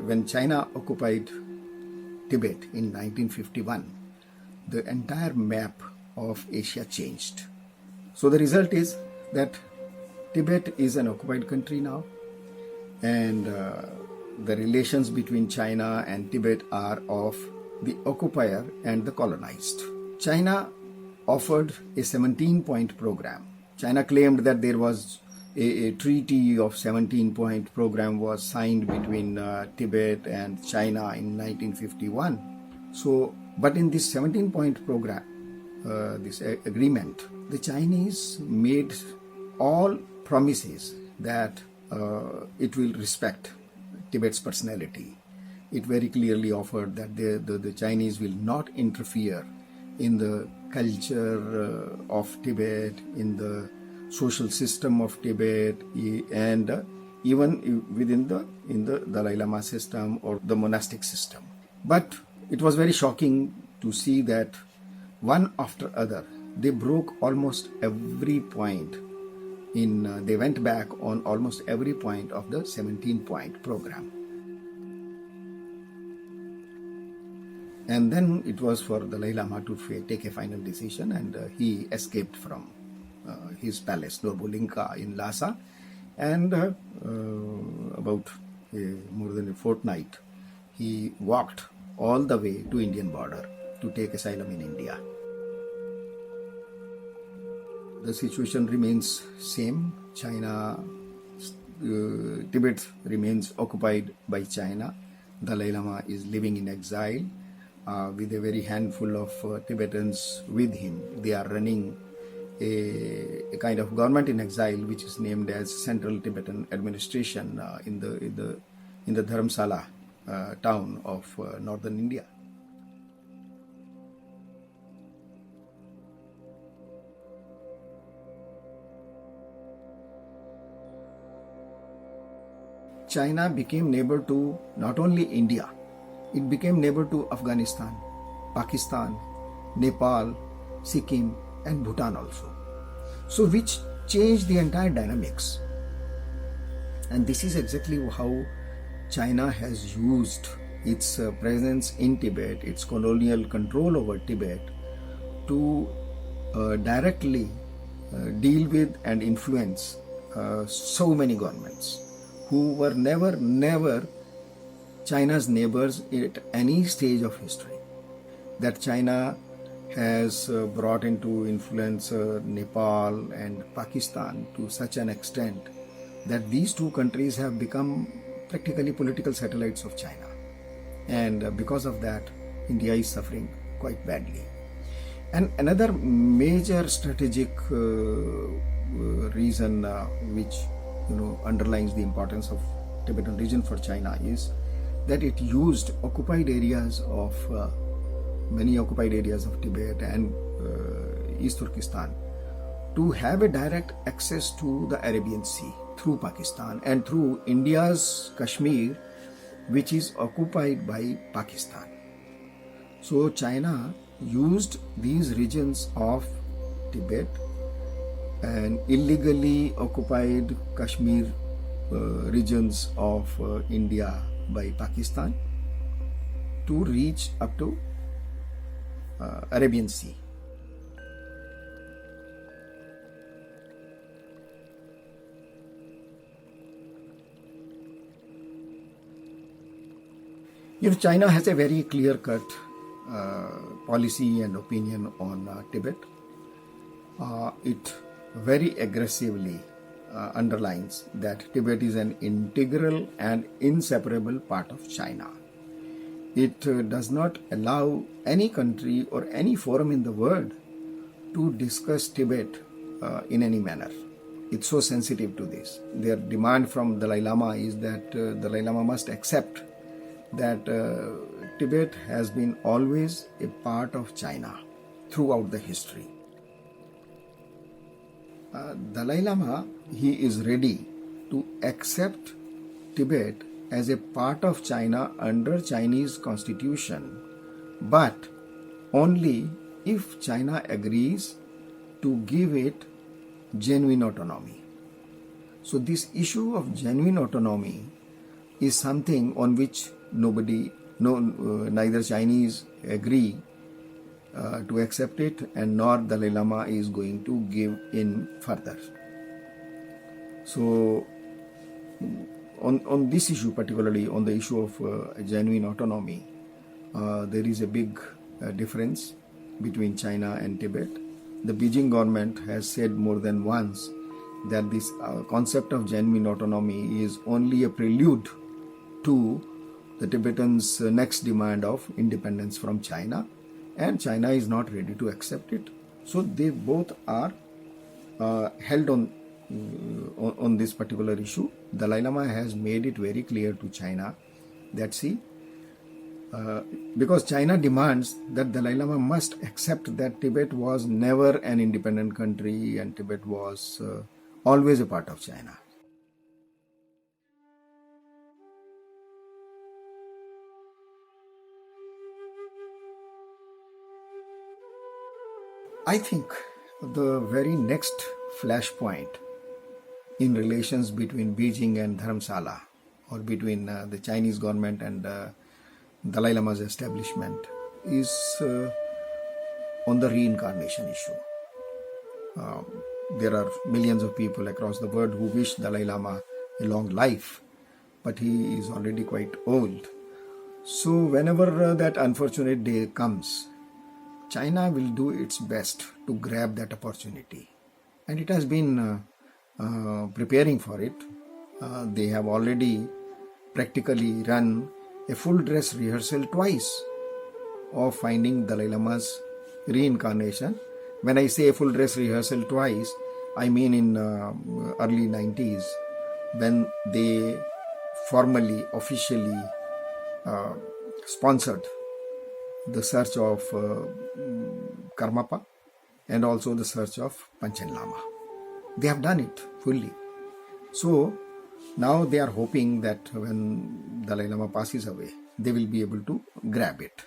when China occupied Tibet in 1951, the entire map of Asia changed. So the result is that Tibet is an occupied country now, and the relations between China and Tibet are of the occupier and the colonized. China offered a 17-point program. China claimed that there was a treaty of 17-point program was signed between Tibet and China in 1951. So, but in this 17-point program, this agreement, the Chinese made all promises that it will respect Tibet's personality. It very clearly offered that the Chinese will not interfere in the culture of Tibet, in the social system of Tibet, and even within the Dalai Lama system or the monastic system. But it was very shocking to see that one after other they broke almost every point they went back on almost every point of the 17-point program. And then it was for the Dalai Lama to take a final decision, and he escaped from his palace, Norbolinka in Lhasa, and about more than a fortnight, he walked all the way to Indian border to take asylum in India. The situation remains same. Tibet remains occupied by China. Dalai Lama is living in exile with a very handful of Tibetans with him. They are running a kind of government in exile, which is named as Central Tibetan Administration in the Dharamsala town of northern India. China became neighbor to not only India, it became neighbor to Afghanistan, Pakistan, Nepal, Sikkim, and Bhutan also. So which changed the entire dynamics. And this is exactly how China has used its presence in Tibet, its colonial control over Tibet, to directly deal with and influence so many governments who were never China's neighbors at any stage of history. That China has brought into influence Nepal and Pakistan to such an extent that these two countries have become practically political satellites of China. And because of that, India is suffering quite badly. And another major strategic reason which underlines the importance of Tibetan region for China is that it used many occupied areas of Tibet and East Turkestan to have a direct access to the Arabian Sea through Pakistan and through India's Kashmir, which is occupied by Pakistan. So China used these regions of Tibet and illegally occupied Kashmir regions of India by Pakistan to reach up to Arabian Sea. China has a very clear-cut policy and opinion on Tibet. It very aggressively underlines that Tibet is an integral and inseparable part of China. It does not allow any country or any forum in the world to discuss Tibet in any manner. It's so sensitive to this. Their demand from Dalai Lama is that Dalai Lama must accept that Tibet has been always a part of China throughout the history. Dalai Lama, he is ready to accept Tibet as a part of China under Chinese constitution, but only if China agrees to give it genuine autonomy. So this issue of genuine autonomy is something on which neither Chinese agree to accept it, and nor Dalai Lama is going to give in further. So, on this issue, particularly on the issue of genuine autonomy, there is a big difference between China and Tibet. The Beijing government has said more than once that this concept of genuine autonomy is only a prelude to the Tibetans' next demand of independence from China, and China is not ready to accept it. So they both are held on this particular issue. Dalai Lama has made it very clear to China that because China demands that Dalai Lama must accept that Tibet was never an independent country and Tibet was always a part of China. I think the very next flashpoint in relations between Beijing and Dharamsala, or between the Chinese government and Dalai Lama's establishment, is on the reincarnation issue. There are millions of people across the world who wish Dalai Lama a long life, but he is already quite old. So whenever that unfortunate day comes, China will do its best to grab that opportunity, and it has been preparing for it. They have already practically run a full dress rehearsal twice of finding Dalai Lama's reincarnation. When I say a full dress rehearsal twice, I mean in early 90s, when they formally, officially sponsored the search of Karmapa and also the search of Panchen Lama. They have done it fully. So now they are hoping that when Dalai Lama passes away, they will be able to grab it.